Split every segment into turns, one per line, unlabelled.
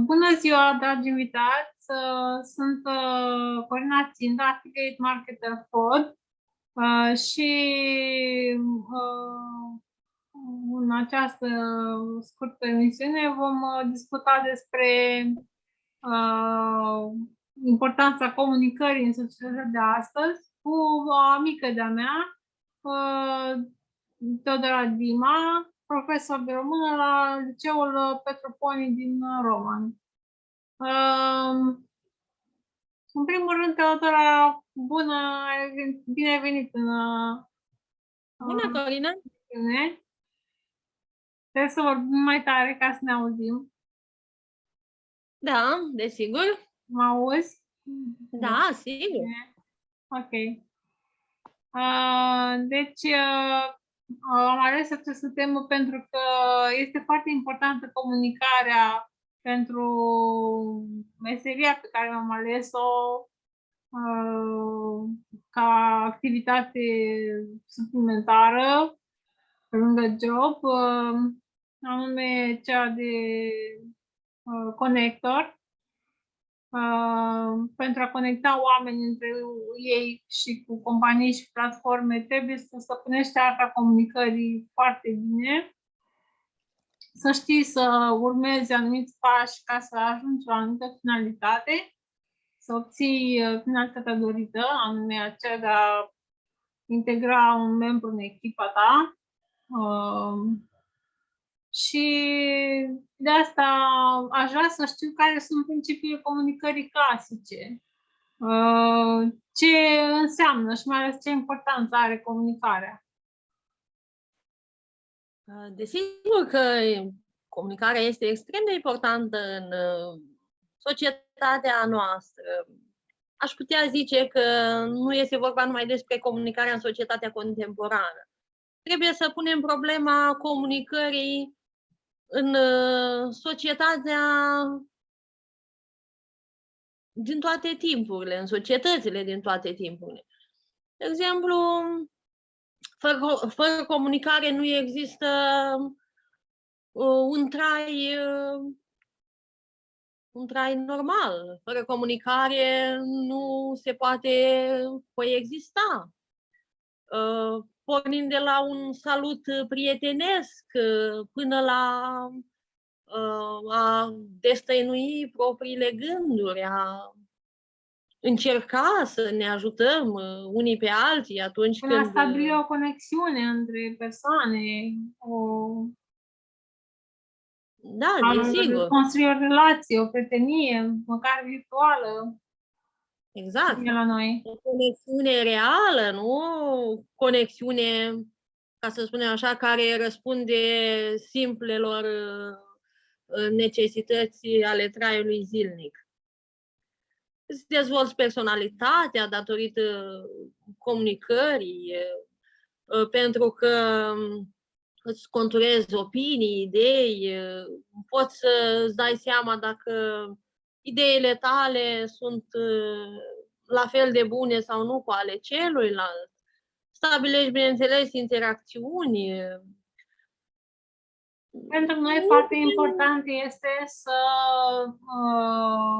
Bună ziua, dragi invitați! Sunt Corina Ținta, Affiliate Marketer Pod și în această scurtă emisiune vom discuta despre importanța comunicării în societatea de astăzi cu o amică de-a mea, Teodora Dima, profesor de română la Liceul Petru din Roman. În primul rând, Teodora, bine ai venit în
Bună, Corina!
emisiune. Trebuie să vorbim mai tare ca să ne auzim.
Da, desigur.
Mă auzi?
Da, sigur.
Ok. Deci, am ales această temă pentru că este foarte importantă comunicarea pentru meseria pe care am ales-o ca activitate suplimentară pe lângă job, anume cea de conector. Pentru a conecta oamenii între ei și cu companii și platforme, trebuie să stăpânești arta comunicării foarte bine, să știi să urmezi anumiți pași ca să ajungi la o anumită finalitate, să obții finalitatea dorită, anume aceea de a integra un membru în echipa ta. Și de asta aș vrea să știu care sunt principiile comunicării clasice. Ce înseamnă și mai ales ce importanță are comunicarea?
Desigur că comunicarea este extrem de importantă în societatea noastră. Aș putea zice că nu este vorba numai despre comunicarea în societatea contemporană. Trebuie să punem problema comunicării în societatea din toate timpurile, în societățile din toate timpurile. De exemplu, fără comunicare nu există un trai normal. Fără comunicare nu se poate coexista. Pornind de la un salut prietenesc până la a destăinui propriile gânduri, a încerca să ne ajutăm unii pe alții atunci
când... a stabili o conexiune între persoane,
Da, desigur.
Construi o relație, o prietenie, măcar virtuală.
Exact.
La noi.
O conexiune reală, nu o conexiune, ca să spunem așa, care răspunde simplelor necesități ale traiului zilnic. Îți dezvolți personalitatea datorită comunicării, pentru că îți conturezi opinii, idei, poți să îți dai seama dacă ideile tale sunt la fel de bune sau nu cu ale celuilalt. Stabilești, bineînțeles, interacțiuni.
Pentru noi foarte important este să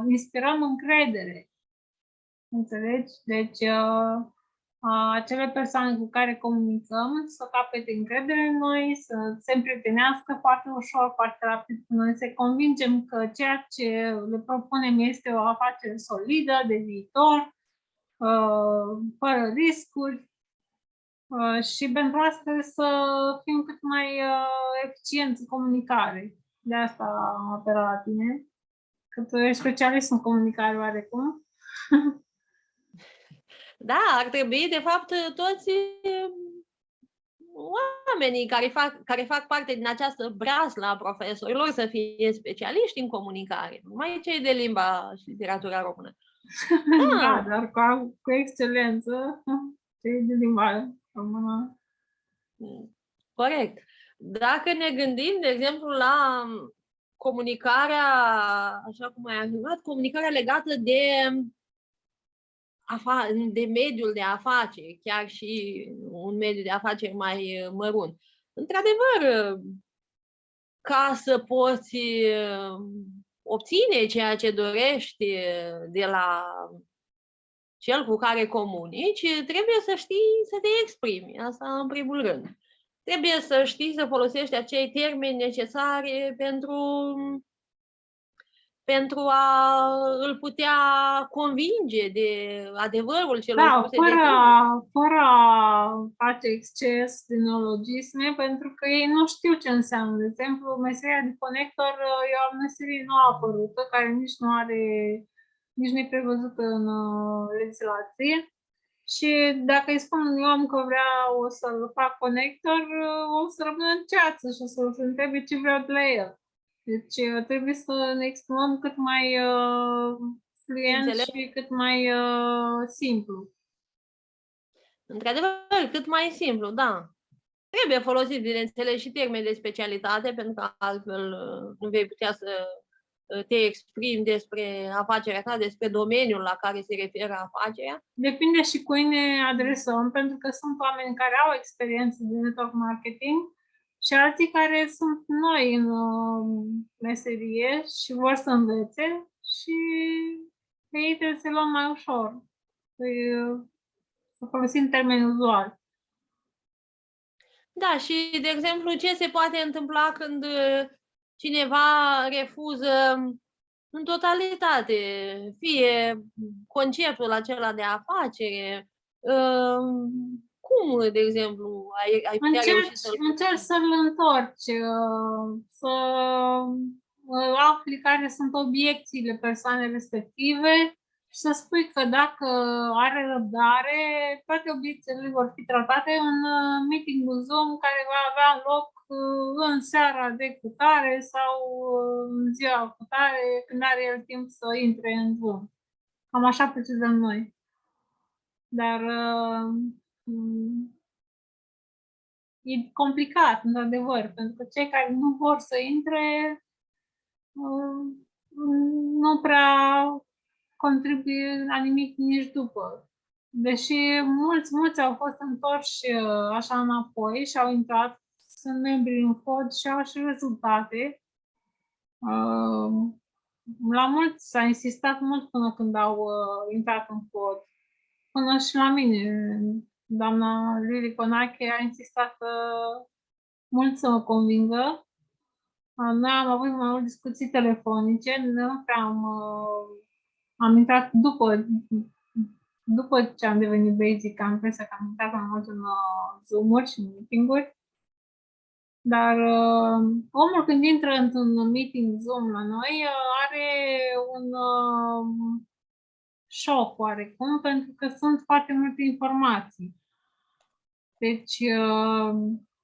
inspirăm încredere. Înțelegi? Deci, acele persoane cu care comunicăm să capete încredere în noi, să se împrietenească foarte ușor, foarte rapid cu noi, să convingem că ceea ce le propunem este o afacere solidă, de viitor, fără riscuri. Și pentru asta să fim cât mai eficienți în comunicare. De asta am apelat la tine, că tu ești specialist în comunicare oarecum.
Da, ar trebui, de fapt, toți oamenii care fac parte din această breaslă a profesorilor să fie specialiști în comunicare, numai cei de limba și literatura română.
Da, dar cu excelență, cei de limba română.
Corect. Dacă ne gândim, de exemplu, la comunicarea, așa cum ai afirmat, comunicarea legată de mediul de afaceri, chiar și un mediu de afaceri mai mărunt. Într-adevăr, ca să poți obține ceea ce dorești de la cel cu care comunici, trebuie să știi să te exprimi. Asta în primul rând. Trebuie să știi să folosești acei termeni necesari pentru a îl putea convinge de adevărul celor
Da,
spuse de tine.
fără a face exces de neologisme, pentru că ei nu știu ce înseamnă. De exemplu, meseria de conector e o meserie nou apărută, care nici nu e prevăzută în legislație. Și dacă îi spun unui om că vreau să-l fac conector, o să rămână în ceață și o să se întrebe ce vreau de la el. Deci trebuie să ne exprimăm cât mai fluent și cât mai simplu.
Într-adevăr, cât mai simplu, da. Trebuie folosit, bineînțeles, și termeni de specialitate, pentru că altfel nu vei putea să te exprimi despre afacerea ta, despre domeniul la care se referă afacerea.
Depinde și cui ne adresăm, pentru că sunt oameni care au experiență de network marketing și alții care sunt noi în meserie și vor să învețe și ei trebuie să luăm mai ușor. Să folosim termenul uzual.
Da, și, de exemplu, ce se poate întâmpla când cineva refuză în totalitate, fie conceptul acela de afacere, cum, de exemplu, ai putea reuși să-l...
Încerci să-l întorci, să afli care sunt obiecțiile persoanei respective și să spui că dacă are răbdare, toate obiecțiile vor fi tratate în meeting-ul Zoom care va avea loc în seara de cutare sau în ziua cutare, când are el timp să intre în Zoom. Cam așa procedăm noi. Dar e complicat, într-adevăr, pentru că cei care nu vor să intre nu prea contribuie la nimic nici după. Deși mulți au fost întorși așa înapoi și au intrat, sunt membri în pod și au și rezultate. La mulți s-a insistat mult până când au intrat în pod. Până și la mine, doamna Lili Conache a insistat mult să mă convingă. Noi am avut mai mult discuții telefonice, nu prea am intrat după ce am devenit basic, am impresia că am intrat mai mult în Zoom-uri și în meeting-uri. Dar omul când intră într-un meeting Zoom la noi are un șoc oarecum, pentru că sunt foarte multe informații. Deci,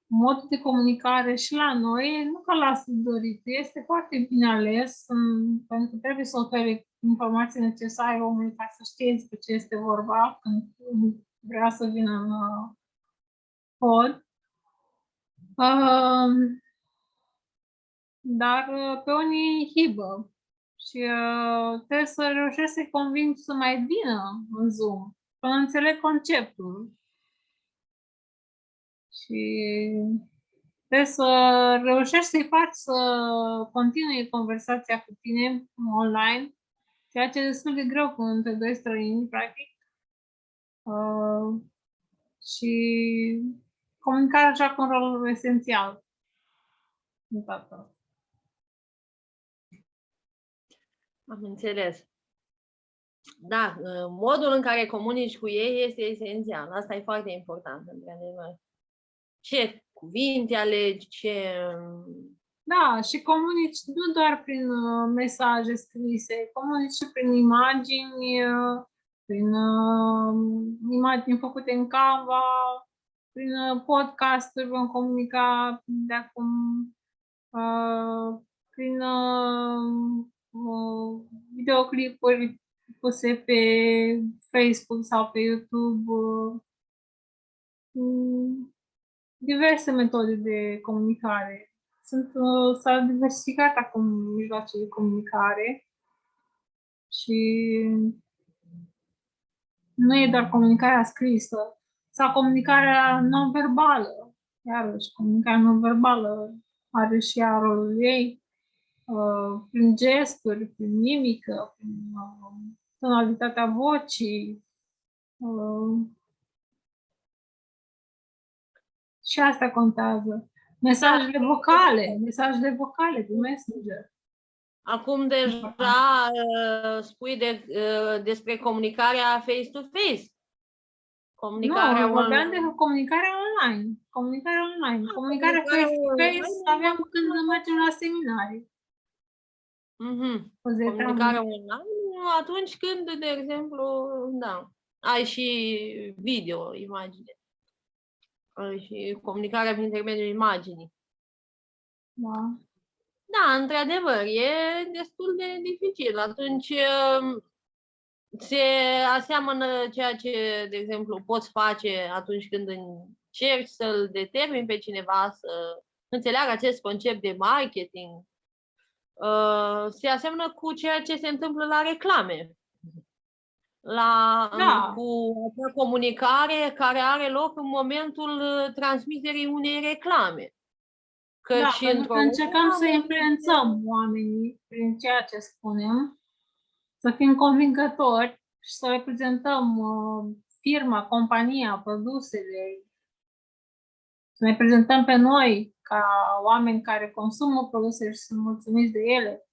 modul de comunicare și la noi nu că lasă dorit, este foarte bine ales, pentru că trebuie să ofere informații necesare omului ca să știe despre ce este vorba când vrea să vină în pod. Dar pe unii hibă și trebuie să reușești să-i convingi să mai vină în Zoom, până înțeleg conceptul. Și trebuie să reușești să-i faci să continue conversația cu tine online, ceea ce e destul de greu între doi străini, practic. Și comunicarea joacă un rol esențial în toată.
Am înțeles. Da, modul în care comunici cu ei este esențial. Asta e foarte important, într-adevăr. Ce cuvinte alegi, ce...
Da, și comunici nu doar prin mesaje scrise, comunici și prin imagini, prin imagini făcute în Canva, prin podcast-uri vom comunica de acum, prin videoclipuri puse pe Facebook sau pe YouTube, diverse metode de comunicare. S-a diversificat acum mijloacele de comunicare și nu e doar comunicarea scrisă sau comunicarea non-verbală. Iarăși, comunicarea non-verbală are și ea rolul ei. prin gesturi, prin mimică, prin tonalitatea vocii. Și asta contează. Mesajele vocale pe Messenger.
Acum deja spui despre comunicarea face-to-face.
Nu, vorbeam de comunicarea online. Comunicarea face-to-face avem când mergem la seminarii.
Comunicarea online atunci când, de exemplu, da, ai și video, imagine. Și comunicarea prin intermediul imaginii.
Da.
Da, într-adevăr, e destul de dificil. Atunci se aseamănă ceea ce, de exemplu, poți face atunci când încerci să-l determini pe cineva să înțeleagă acest concept de marketing. Se aseamănă cu ceea ce se întâmplă la reclame. Cu acea comunicare care are loc în momentul transmiterii unei reclame.
Pentru că încercăm să influențăm oamenii prin ceea ce spunem, să fim convingători și să reprezentăm firma, compania, produsele, să ne prezentăm pe noi ca oameni care consumă produsele și sunt mulțumiți de ele.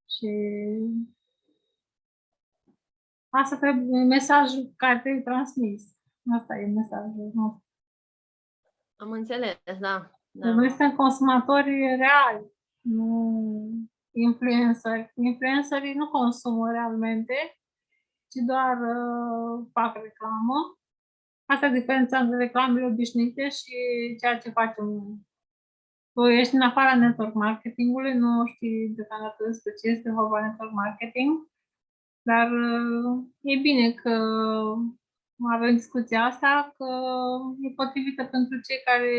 Și asta trebuie mesajul care trebuie transmis. Asta e mesajul nostru.
Am înțeles, da.
Noi suntem consumatori reali, nu influenceri. Influencerii nu consumă realmente, ci doar fac reclamă. Asta e diferența între reclamele obișnuite și ceea ce facem noi. Tu ești în afara network marketingului, nu știi deocamdată despre ce este vorba network marketing, dar e bine că avem discuția asta, că e potrivită pentru cei care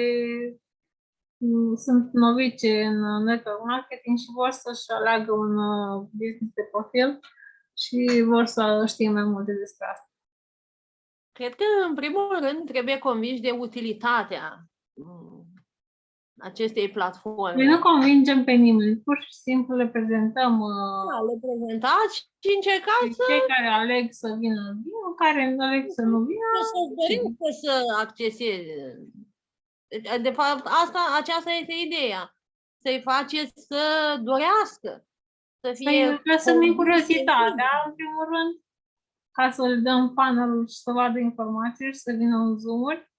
sunt novice în network marketing și vor să-și aleagă un business de profil și vor să știe mai multe despre asta.
Cred că, în primul rând, trebuie convinși de utilitatea acestei platforme.
Noi nu convingem pe nimeni, pur și simplu le prezentăm.
Le prezentați și încercați să...
Cei care aleg să vină, care aleg să nu vină.
Să acceseze. De fapt, aceasta este ideea. Să-i faceți să dorească.
Să-i lăsăm curiozitatea, în primul rând, ca să le dăm funnel și să vadă informații și să vină în Zoom-uri.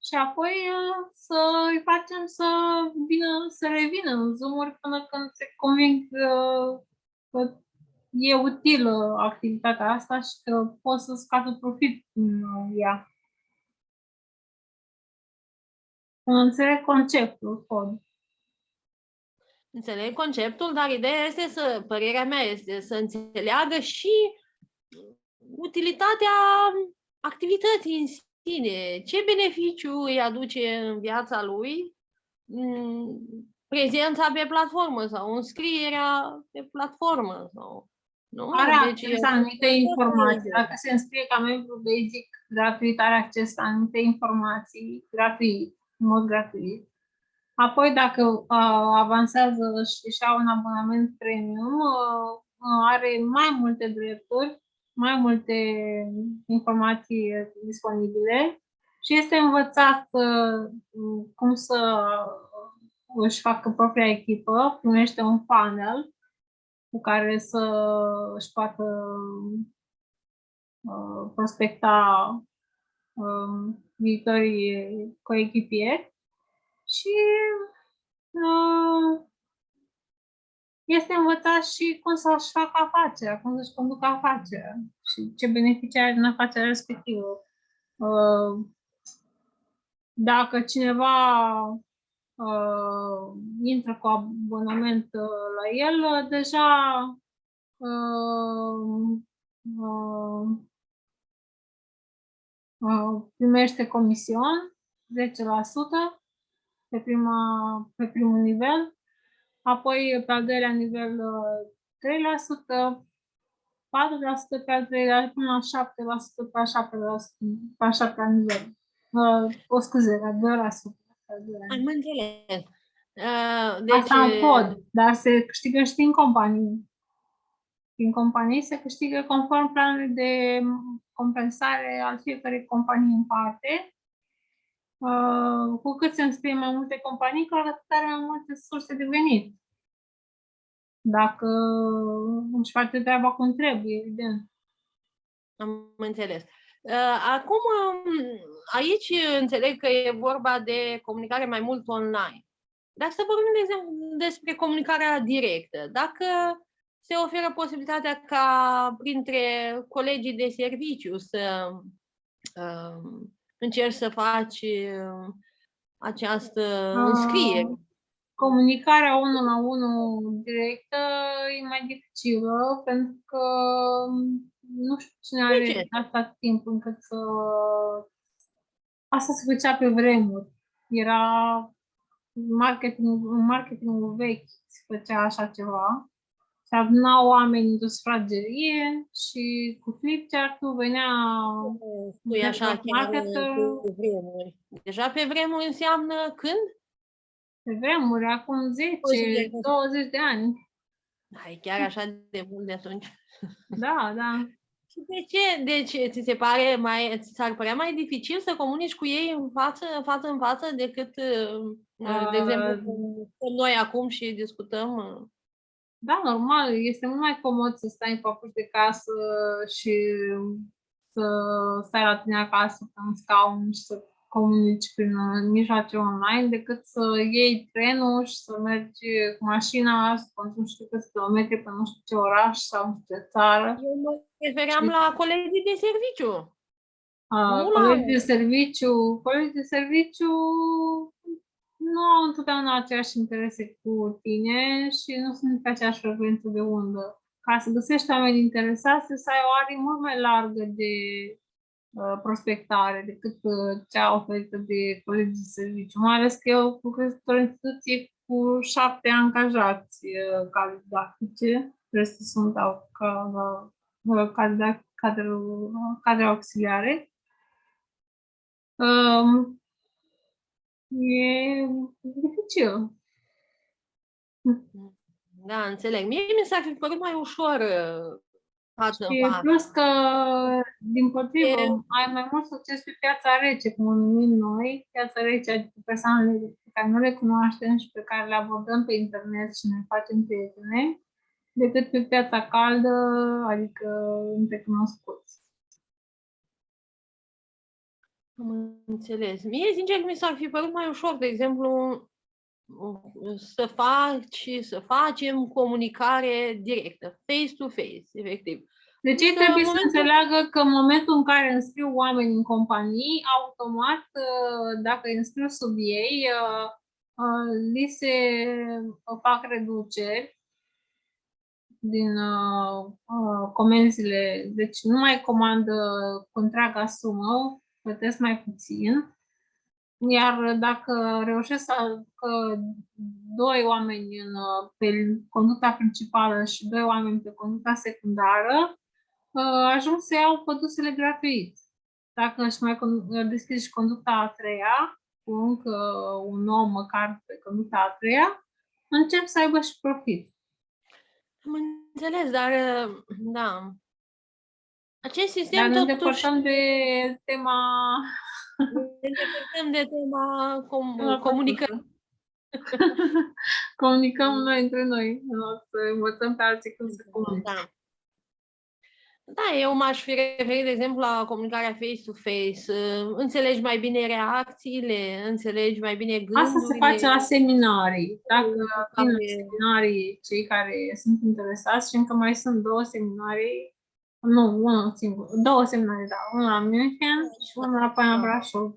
Și apoi să-i facem să revină în Zoom-uri până când se conving că e utilă activitatea asta și că pot să scoată profit din ea. Înțeleg conceptul,
Înțeleg conceptul, dar ideea este părerea mea este să înțeleagă și utilitatea activității în sine. Ce beneficiu îi aduce în viața lui prezența pe platformă sau înscrierea pe platformă.
Are acces la anumite informații. Dacă se înscrie ca membru basic gratuit, are acces la anumite informații gratuit, în mod gratuit. Apoi, dacă avansează și își ia un abonament premium, are mai multe drepturi, mai multe informații disponibile și este învățat cum să își facă propria echipă, primește un funnel cu care să își poată prospecta viitorii coechipieri și este învățat și cum să-și facă afacerea, cum să-și conducă afacerea și ce beneficii are în afacerea respectivă. Dacă cineva intră cu abonament la el, deja primește comision 10% pe primul nivel, apoi pe al doilea nivel 3%, 4% pe al treilea, până la 7% pe al șaptelea nivel. O scuze, la 2%.
Am înțeles. Deci,
Asta nu pot, dar se câștigă și din companii. Din companii se câștigă conform planului de compensare al fiecărei companii în parte. Cu cât se înscrie mai multe companii, cu atât are mai multe surse de venit. Dacă își face treaba cum trebuie, evident.
am înțeles. Acum, aici înțeleg că e vorba de comunicare mai mult online. Dar să vorbim, de exemplu, despre comunicarea directă. Dacă se oferă posibilitatea ca printre colegii de serviciu să încerci să faci această înscriere.
Comunicarea unul la unul directă e mai dificilă, pentru că nu știu cine are atât timp încât să... Asta se făcea pe vremuri. Era marketingul vechi, se făcea așa ceva. Se adunau oameni într-o sufragerie și cu flipchart-ul venea
așa, pe vremuri. Deja pe vremuri înseamnă când?
Pe vremuri, acum 10-20 de ani.
Hai, chiar așa de mult de atunci.
Da, da.
Și de ce? Deci ți se pare ți s-ar părea mai dificil să comunici cu ei față în față decât, de exemplu, noi acum și discutăm?
Da, normal. Este mult mai comod să stai în papuci de casă și să stai la tine acasă pe un scaun și să comunici prin mijloace online decât să iei trenul și să mergi cu mașina, să faci nu știu câți kilometri pe nu știu ce oraș sau nu știu ce țară.
Eu mă refeream la colegii de serviciu.
Colegii de serviciu nu au întotdeauna aceleași interese cu tine și nu sunt pe aceeași frecvență de undă. Ca să găsești oameni interesați, să ai o arie mult mai largă de prospectare decât cea oferită de colegii de serviciu. Mai ales că eu lucrez într-o instituție cu 7 angajați cadre didactice, restul sunt cadre auxiliare. E dificil.
Da, înțeleg. Mie mi s-ar fi părut mai ușor față în față.
Plus că, din potrivă, ai mai mult succes pe piața rece, cum o numim noi, piața rece, adică persoanele pe care nu le cunoaștem și pe care le abordăm pe internet și ne facem prietene, decât pe piața caldă, adică între cunoscuți.
Am înțeles. Mie, sincer, mi s-ar fi părut mai ușor, de exemplu, să facem comunicare directă, face-to-face, efectiv.
Deci ei trebuie să înțeleagă că în momentul în care înscriu oameni în companii, automat, dacă îi înscriu sub ei, li se fac reduceri din comenzile. Deci nu mai comandă cu întreaga sumă, plătesc mai puțin. Iar dacă reușesc că 2 oameni pe conducta principală și 2 oameni pe conducta secundară, ajung să iau produsele gratuit. Dacă își mai deschizi și conducta a treia, cu încă un om măcar pe conducta a treia, încep să aibă și profit.
Am înțeles, dar da. Acest sistem
dar ne
totuși...
îndepărtăm de tema...
Ne îndepărtăm de tema comunicării.
Comunicăm noi între noi, să învățăm pe alții cum să comunice.
Da. Da, eu m-aș fi referit, de exemplu, la comunicarea face-to-face. Înțelegi mai bine reacțiile, înțelegi mai bine gândurile.
Asta se face la seminarii. Dacă vin la seminarii cei care sunt interesați și încă mai sunt 2 seminarii, nu, unul singur, 2 seminarii, da, unul la München și unul la Poiana Brașov.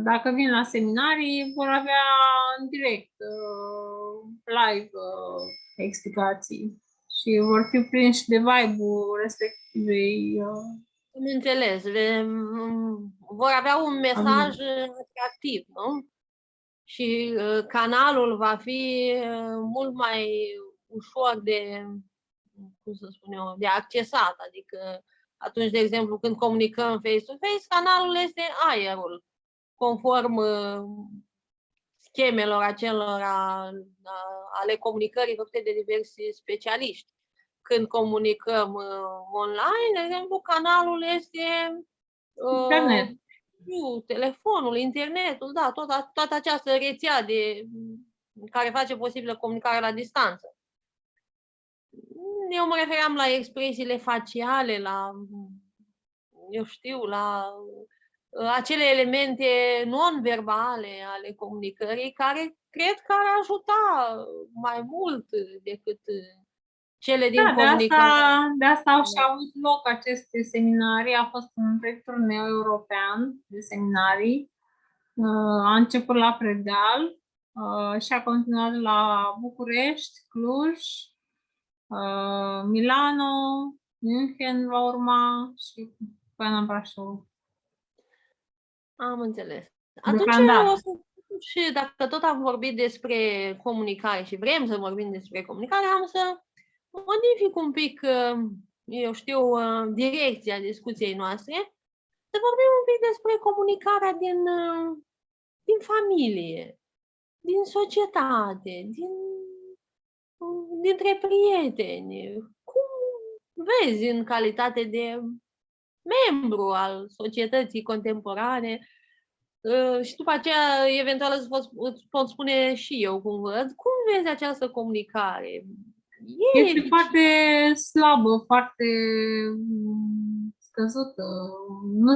Dacă vin la seminarii, vor avea în direct, live explicații. Și vor fi prinși de vibe-ul respectivei.
Am înțeles. Vor avea un mesaj atractiv, nu? Și canalul va fi mult mai ușor de, cum să spun eu, de accesat. Adică atunci, de exemplu, când comunicăm face-to-face, canalul este aerul, conform schemelor acelora ale comunicării făcute de diversi specialiști. Când comunicăm online, de exemplu, canalul este
Internet.
telefonul, internetul, da, toată această rețea care face posibilă comunicarea la distanță. Eu mă refeream la expresiile faciale, la acele elemente non-verbale ale comunicării care cred că ar ajuta mai mult decât cele din comunicare.
De asta au și avut loc aceste seminarii. A fost un întreg turneu european de seminarii. A început la Predeal și a continuat la București, Cluj, Milano, München la urma și până în Brașov.
Am înțeles. Atunci o să și dacă tot am vorbit despre comunicare și vrem să vorbim despre comunicare, am să modific un pic, eu știu, direcția discuției noastre, să vorbim un pic despre comunicarea din familie, din societate, dintre prieteni. Cum vezi în calitate de membru al societății contemporane și după aceea, eventual, îți pot spune și eu cum văd. Cum vezi această comunicare?
Este foarte slabă, foarte scăzută.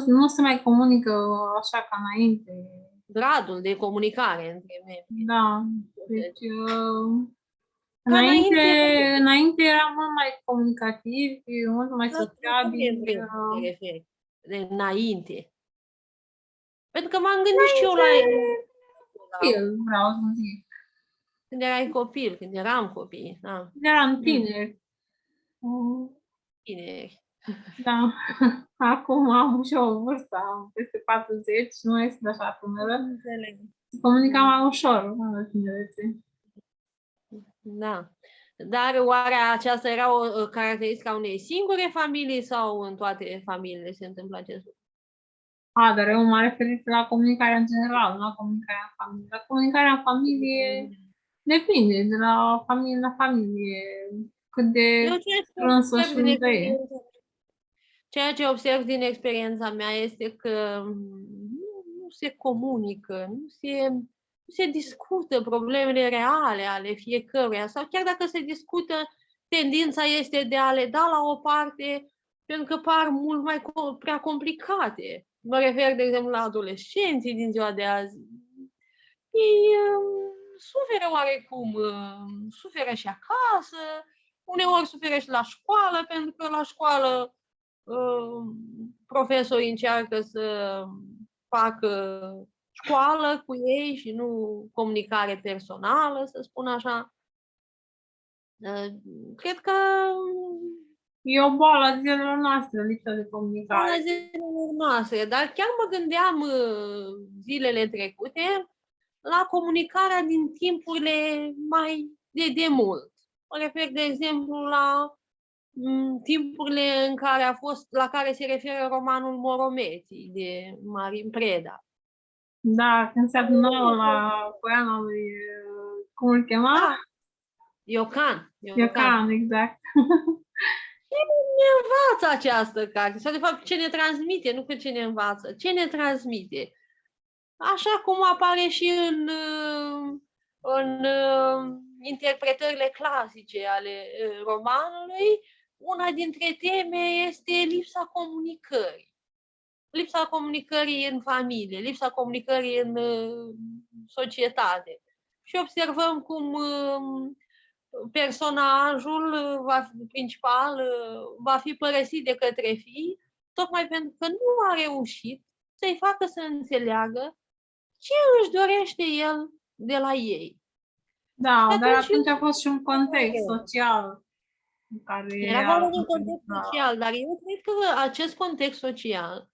Nu se mai comunică așa ca înainte.
Gradul de comunicare între membri.
Da. Deci, înainte era mult mai comunicativ, mult mai sociabil.
De înainte. Pentru că m-am gândit și eu la
copil, vreau să zic.
Când erai copil, când eram copii. Da.
Când eram tineri.
Tineri.
Da. Acum am și o vârstă, am peste 40, nu mai sunt așa tânără. Comunicam mai ușor în tinerețe.
Da. Dar oare aceasta era o caracteristică a unei singure familii sau în toate familiile se întâmplă acest lucru?
Dar eu m-am referit la comunicarea în general, nu la comunicarea în familie. La comunicarea în familie depinde de la familie la familie, cât de strânsă și unită e.
Ceea ce observ din experiența mea este că nu se comunică, nu se discută problemele reale ale fiecăruia sau chiar dacă se discută, tendința este de a le da la o parte pentru că par mult mai prea complicate. Mă refer, de exemplu, la adolescenții din ziua de azi. Ei suferă oarecum, suferă și acasă, uneori suferă și la școală, pentru că la școală profesorii încearcă să facă școală cu ei și nu comunicare personală, să spun așa. Cred că
e o boală a zilelor noastre, lipsa de comunicare.
Boală a zilelor noastre, dar chiar mă gândeam zilele trecute la comunicarea din timpurile mai de demult. Mă refer, de exemplu, la timpurile în care la care se referă romanul Moromeții de Marin Preda.
Da, când se adunau la poiana lui, cum îl chema?
Iocan,
exact.
Ce ne învață această carte? Sau, de fapt, ce ne transmite, nu că ce ne învață, ce ne transmite? Așa cum apare și în interpretările clasice ale romanului, una dintre teme este lipsa comunicării. Lipsa comunicării în familie, lipsa comunicării în societate. Și observăm cum personajul principal va fi părăsit de către fii, tocmai pentru că nu a reușit să-i facă să înțeleagă ce își dorește el de la ei.
Da, dar atunci a fost și un context social.
Era un context social, dar eu cred că acest context social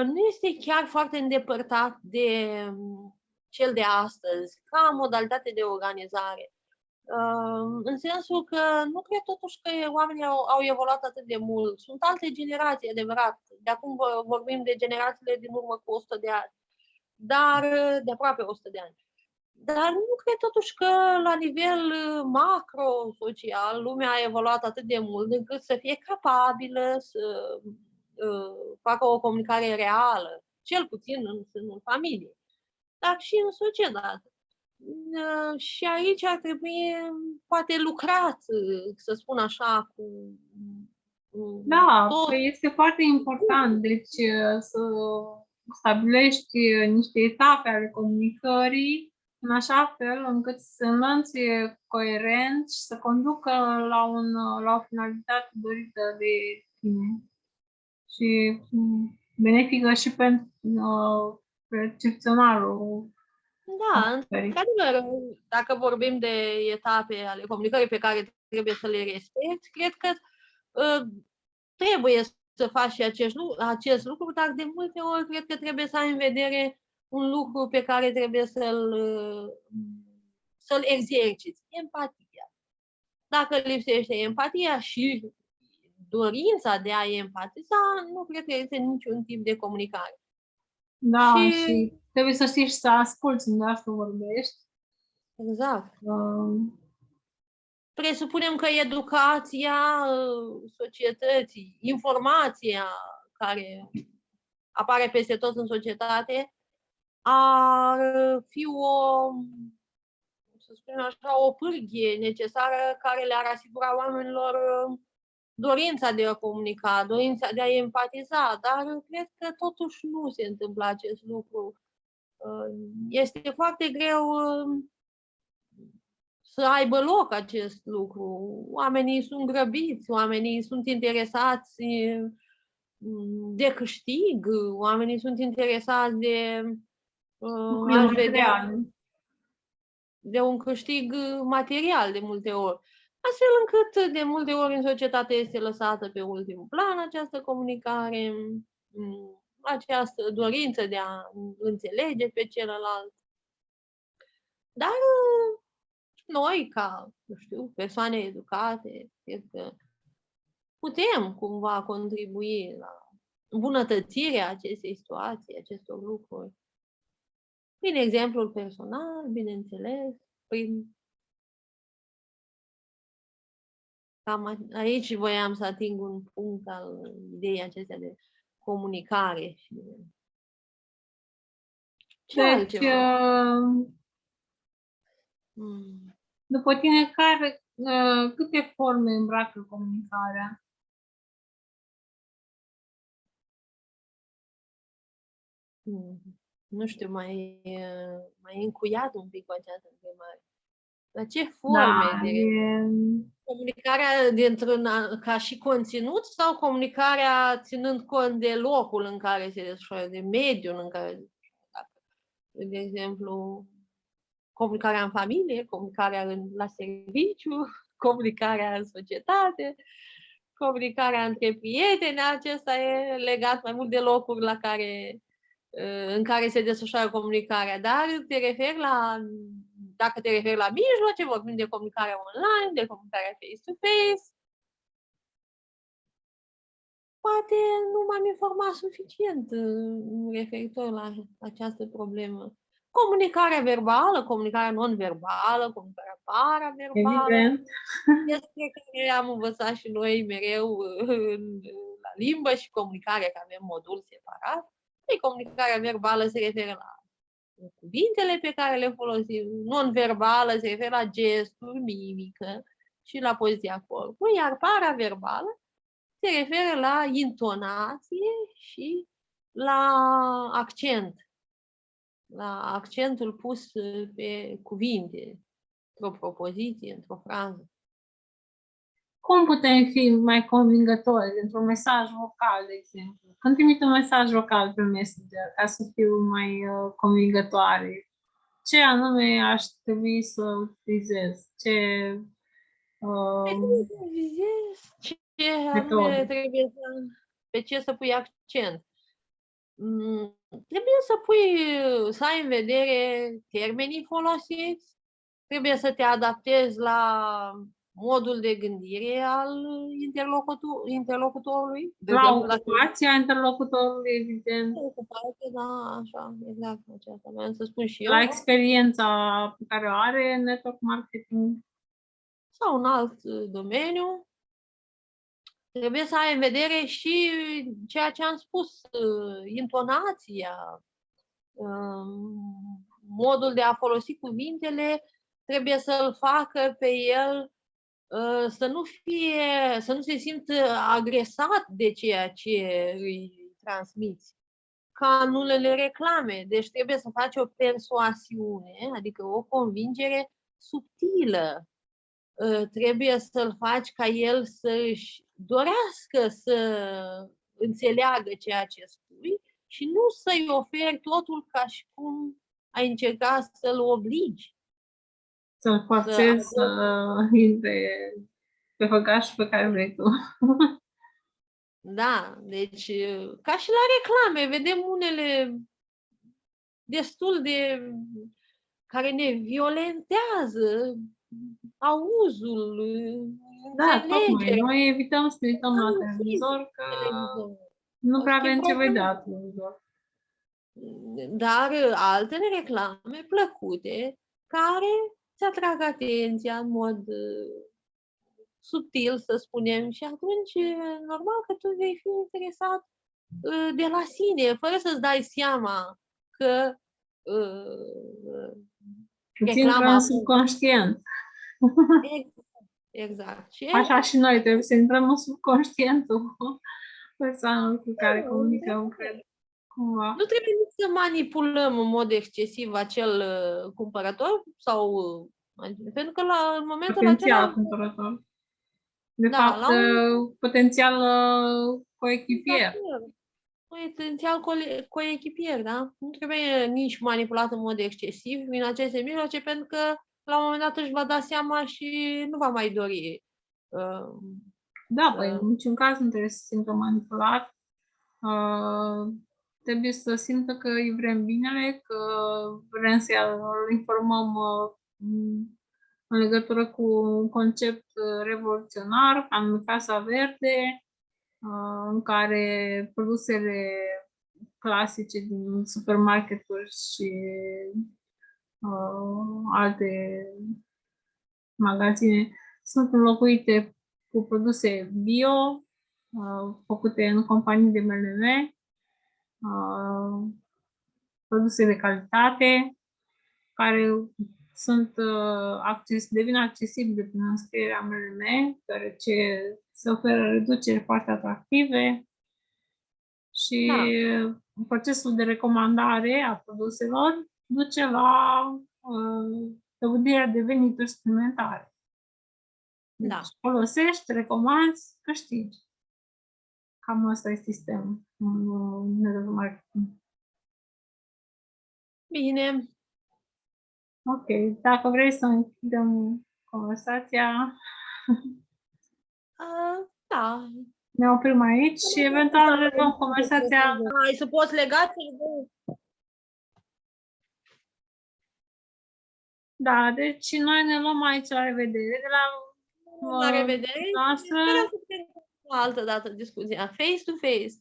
nu este chiar foarte îndepărtat de cel de astăzi, ca modalitate de organizare. În sensul că nu cred totuși că oamenii au evoluat atât de mult. Sunt alte generații, adevărat. De acum vorbim de generațiile din urmă cu 100 de ani. Dar de aproape 100 de ani. Dar nu cred totuși că la nivel macro-social lumea a evoluat atât de mult încât să fie capabilă să facă o comunicare reală, cel puțin în sânul familiei, dar și în societate. Și aici ar trebui poate lucrat, să spun așa, cu
Da,
tot.
că este foarte important, deci să stabilești niște etape ale comunicării în așa fel încât să înlănțuie coerent și să conducă la o finalitate dorită de tine și benefică și pentru percepționarul
Da,
comunicării.
într-adevăr, dacă vorbim de etape ale comunicării pe care trebuie să le respecti, cred că trebuie să faci și acest lucru, dar de multe ori cred că trebuie să ai în vedere un lucru pe care trebuie să-l exerciți, empatia. Dacă lipsește empatia și dorința de a empatiza, nu cred că este niciun tip de comunicare.
Da, și trebuie să știi și să asculți unde asta vorbești.
Exact. Presupunem că educația societății, informația care apare peste tot în societate, ar fi să spunem așa, o pârghie necesară care le-ar asigura oamenilor dorința de a comunica, dorința de a empatiza, dar cred că totuși nu se întâmplă acest lucru. Este foarte greu să aibă loc acest lucru. Oamenii sunt grăbiți, oamenii sunt interesați de câștig, oamenii sunt interesați de aș vedea, de un câștig material de multe ori. Astfel încât de multe ori în societate este lăsată pe ultimul plan această comunicare, această dorință de a înțelege pe celălalt. Dar noi, ca, nu știu, persoane educate, cred că putem cumva contribui la îmbunătățirea acestei situații, acestor lucruri. Prin exemplul personal, bineînțeles, cam aici voiam să ating un punct al ideii acestea de comunicare. Ce altceva?
După tine, câte forme îmbracă comunicarea?
Nu știu, mai încuiat un pic cu această întrebare. La ce forme de comunicarea ca și conținut sau comunicarea ținând cont de locul în care se desfășoară, de mediul în care se desfășoară? De exemplu, comunicarea în familie, comunicarea la serviciu, comunicarea în societate, comunicarea între prieteni. Acesta e legat mai mult de locuri în care se desfășoară comunicarea, dar dacă te referi la mijloace, vorbim de comunicarea online, de comunicarea face-to-face. Poate nu m-am informat suficient referitor la această problemă. Comunicarea verbală, comunicarea non-verbală, comunicarea paraverbală.
Evident.
Despre care am învățat și noi mereu la limbă și comunicare, că avem modul separat. Comunicarea verbală se referă la cuvintele pe care le folosim, non-verbală se referă la gesturi, mimică și la poziția corpului, iar paraverbală se referă la intonație și la accent, la accentul pus pe cuvinte, într-o propoziție, într-o frază.
Cum putem fi mai convingători într-un mesaj vocal, de exemplu? Când trimit un mesaj vocal pe Messenger ca să fiu mai convingătoare, ce anume aș trebui să utilizez?
Pe ce să pui accent? Trebuie să ai în vedere termenii folosiți, trebuie să te adaptezi la modul de gândire al interlocutorului. De
La
exemplu, dacă
ocupația interlocutorului, evident,
ocupație, da, așa, exact, aceasta vreau să spun și
la
eu,
experiența pe care o are în network marketing.
sau un alt domeniu. Trebuie să ai în vedere și ceea ce am spus, intonația, modul de a folosi cuvintele, trebuie să-l facă pe el să nu se simtă agresat de ceea ce îi transmiți. Ca în unele reclame. Deci trebuie să faci o persoasiune, adică o convingere subtilă. Trebuie să-l faci ca el să-și dorească să înțeleagă ceea ce spui și nu să-i oferi totul ca și cum ai încerca să-l obligi.
Să-l forțezi să intre pe făgașul pe care vrei tu.
Da, deci ca și la reclame, vedem unele destul de care ne violentează auzul,
Da, tocmai.
înțelegerea.
Noi evităm să ne uităm la
Am
televizor, că
televizor.
nu prea
Asta e
avem ce
problema.
vedea la televizor.
Dar altele reclame plăcute care îți atrag atenția în mod subtil, să spunem, și atunci normal că tu vei fi interesat de la sine, fără să-ți dai seama că
Îți intră
reclama
în subconștient.
exact. Și
Așa și noi trebuie să intrăm în subconștientul persoanelor cu care comunicăm, cred. Cumva.
nu trebuie nici să manipulăm în mod excesiv acel cumpărător sau pentru că în momentul
Potențial
acela
cumpărător. De
da,
fapt,
la un
potențial coechipier.
potențial coechipier, da? Nu trebuie nici manipulat în mod excesiv prin aceste mijloace, pentru că la un moment dat își va da seama și nu va mai dori.
Da, păi în niciun caz nu trebuie să se simtă manipulat. Trebuie să simtă că îi vrem binele, că vrem să-l informăm în legătură cu un concept revoluționar, anume Casa Verde, în care produsele clasice din supermarketuri și alte magazine sunt înlocuite cu produse bio, făcute în companii de MLM, produse de calitate, care sunt devin accesibile prin înscrierea MLM, deoarece se oferă reduceri foarte atractive și procesul de recomandare a produselor duce la dobândirea de venituri suplimentare. Deci folosești, recomanzi, câștigi. Cam asta e sistemul în network marketing.
Bine.
Ok, dacă vrei să închidem conversația,
da.
ne oprim aici și eventual reluăm conversația.
Ai să poți lega?
Da, deci noi ne luăm aici la revedere de
la revedere.
noastră.
Sperăm să putem o altă dată discuția face to face.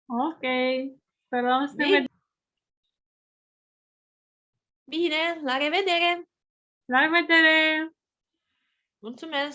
Ok, sperăm să ne vedem.
Bine, la revedere!
La revedere!
Mulțumesc!